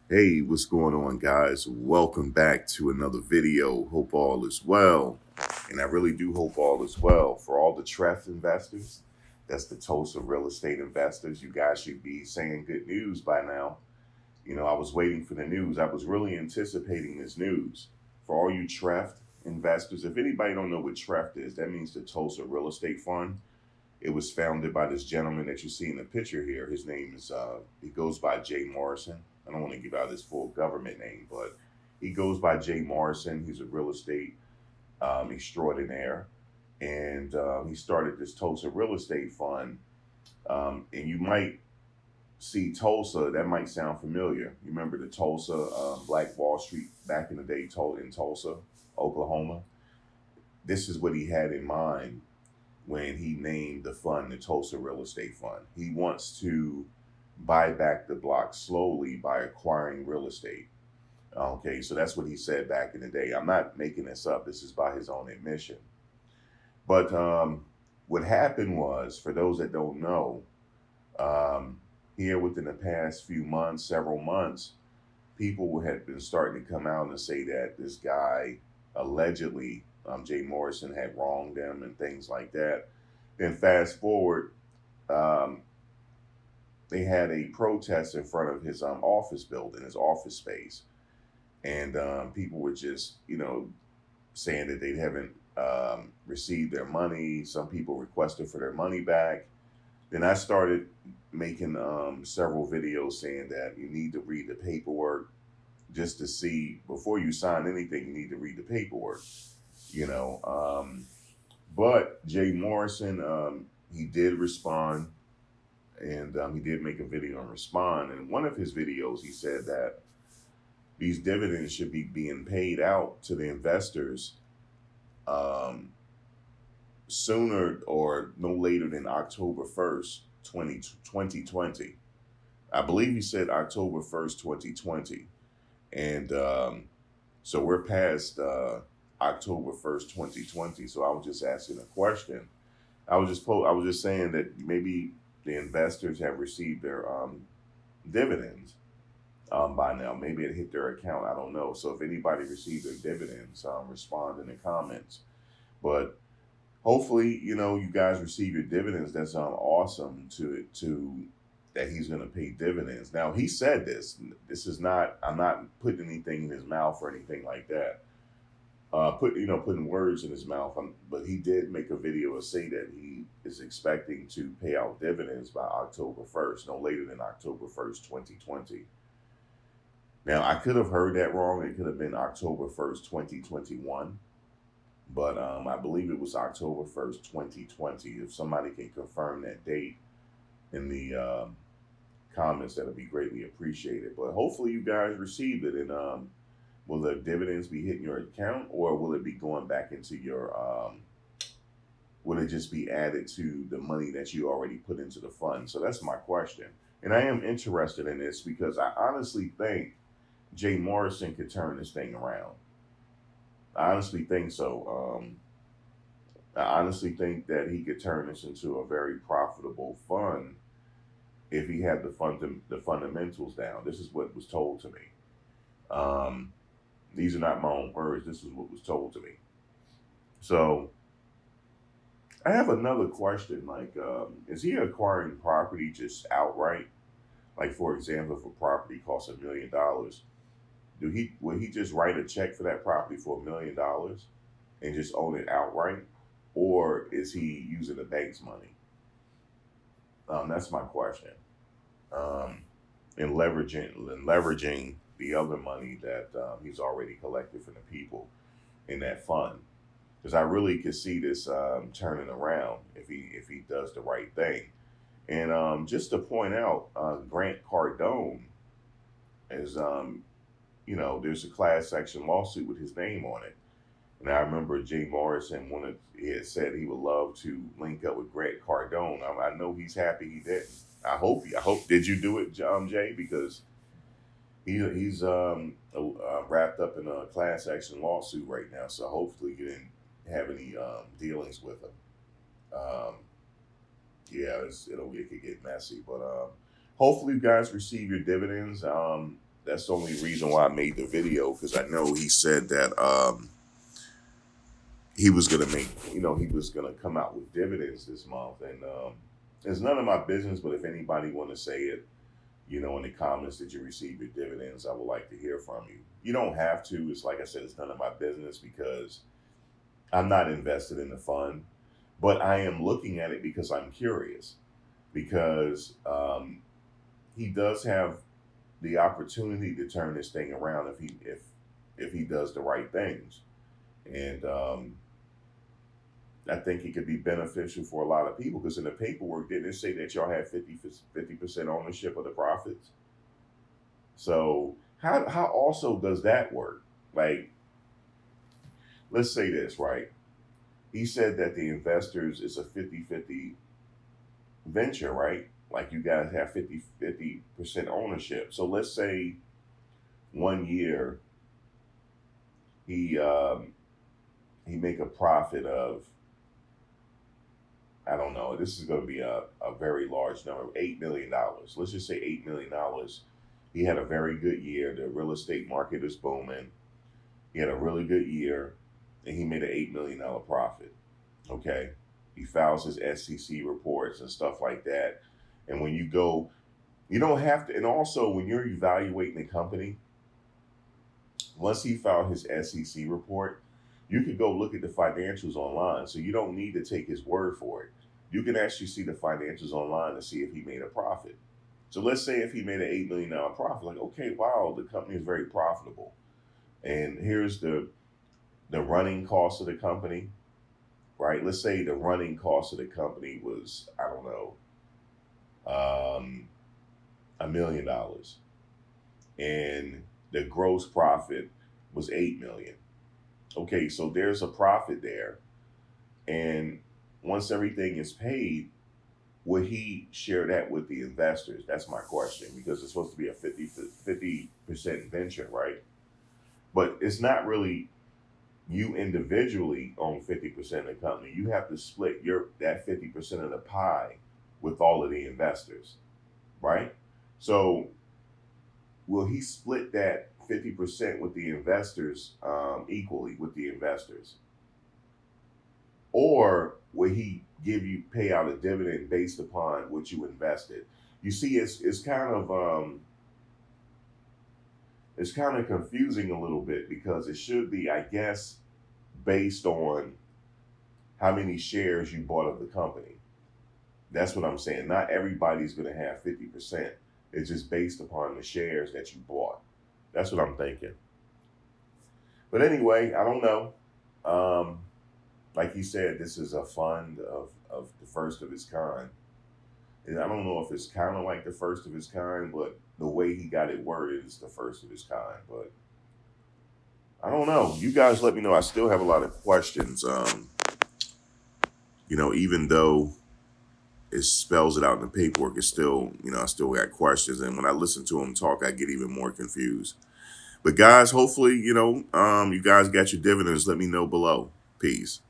Hey, what's going on, guys? Welcome back to another video. Hope all is well. And I really do hope all is well. For all the TREF investors, that's the Tulsa real estate investors, you guys should be saying good news by now. I was waiting for the news. I was really anticipating this news. For all you TREF investors, if anybody don't know what TREF is, that means the Tulsa Real Estate Fund. It was founded by this gentleman that you see in the picture here. His name is, he goes by Jay Morrison. I don't want to give out his full government name, but he goes by Jay Morrison. He's a real estate extraordinaire. And he started this Tulsa Real Estate Fund. And you might see Tulsa, that might sound familiar. You remember the Tulsa Black Wall Street back in the day in Tulsa, Oklahoma? This is what he had in mind when he named the fund the Tulsa Real Estate Fund. He wants to buy back the block slowly by acquiring real estate. Okay, so that's what he said back in the day. I'm not making this up. This is by his own admission. But what happened was, for those that don't know, um, here within the past few months, several months, people had been starting to come out and say that this guy allegedly, Jay Morrison, had wronged them and things like that. Then fast forward, um, they had a protest in front of his office building, his office space, and people were just, saying that they haven't received their money. Some people requested for their money back. Then I started making several videos saying that you need to read the paperwork just to see before you sign anything. You need to read the paperwork, you know. But Jay Morrison, he did respond, and he did make a video and respond. And in one of his videos, he said that these dividends should be being paid out to the investors um, sooner or no later than October 1st, 2020. I believe he said October 1st, 2020. And so we're past October 1st, 2020. So I was just asking a question. I was just saying that maybe the investors have received their dividends by now. Maybe it hit their account. I don't know. So if anybody received their dividends, respond in the comments. But hopefully, you guys receive your dividends. That's awesome to that he's going to pay dividends. Now he said this. This is not. I'm not putting anything in his mouth or anything like that. Putting words in his mouth. But he did make a video to say that he is expecting to pay out dividends by October 1st, no later than October 1st, 2020. Now I could have heard that wrong. It could have been October 1st, 2021. But I believe it was October 1st, 2020. If somebody can confirm that date in the comments, that'll be greatly appreciated. But hopefully, you guys received it. And will the dividends be hitting your account, or will it be going back into your? Will it just be added to the money that you already put into the fund? So that's my question. And I am interested in this because I honestly think Jay Morrison could turn this thing around. I honestly think so. I honestly think that he could turn this into a very profitable fund if he had the fundamentals down. This is what was told to me. Um, these are not my own words. This is what was told to me. So I have another question. Like, is he acquiring property just outright? Like, for example, if a property costs $1 million, do he will he just write a check for that property for $1 million and just own it outright, or is he using the bank's money? That's my question. Um, and leveraging the other money that he's already collected from the people in that fund, because I really could see this turning around if he does the right thing. And just to point out, Grant Cardone is there's a class action lawsuit with his name on it. And I remember Jay Morrison he had said he would love to link up with Grant Cardone. I know he's happy he didn't. I hope. Did you do it, Jay? Because he's wrapped up in a class action lawsuit right now. So hopefully you didn't have any dealings with him. Um, yeah, it could get messy, but hopefully you guys receive your dividends. That's the only reason why I made the video, because I know he said that he was gonna make, he was gonna come out with dividends this month, and it's none of my business. But if anybody want to say it, in the comments that you receive your dividends, I would like to hear from you. You don't have to. It's like I said, it's none of my business because I'm not invested in the fund, but I am looking at it because I'm curious. Because he does have the opportunity to turn this thing around if he does the right things, and I think it could be beneficial for a lot of people. Because in the paperwork, didn't it say that y'all had 50% ownership of the profits? So how also does that work? Like, let's say this, right? He said that the investors is a 50-50 venture, right? Like, you guys have 50% ownership. So let's say one year he make a profit of, I don't know, this is going to be a very large number, $8 million. Let's just say $8 million. He had a very good year. The real estate market is booming. He had a really good year, and he made an $8 million profit. Okay. He files his SEC reports and stuff like that. And when you go, you don't have to, and also when you're evaluating the company, once he filed his SEC report, you can go look at the financials online. So you don't need to take his word for it. You can actually see the financials online to see if he made a profit. So let's say if he made an $8 million profit, like, okay, wow, the company is very profitable. And here's the running cost of the company, right? Let's say the running cost of the company was, I don't know, $1 million. And the gross profit was 8 million. Okay, so there's a profit there. And once everything is paid, will he share that with the investors? That's my question, because it's supposed to be a 50% venture, right? But it's not really you individually own 50% of the company. You have to split that 50% of the pie with all of the investors, right? So will he split that 50% with the investors equally with the investors? Or will he pay out a dividend based upon what you invested? You see, it's kind of confusing a little bit, because it should be, I guess, based on how many shares you bought of the company. That's what I'm saying. Not everybody's going to have 50%. It's just based upon the shares that you bought. That's what I'm thinking. But anyway, I don't know. Like he said, this is a fund of the first of its kind. And I don't know if it's kind of like the first of its kind, but the way he got it worded is the first of its kind. But I don't know. You guys let me know. I still have a lot of questions. Even though it spells it out in the paperwork, it's still, I still got questions. And when I listen to him talk, I get even more confused. But guys, hopefully, you guys got your dividends. Let me know below. Peace.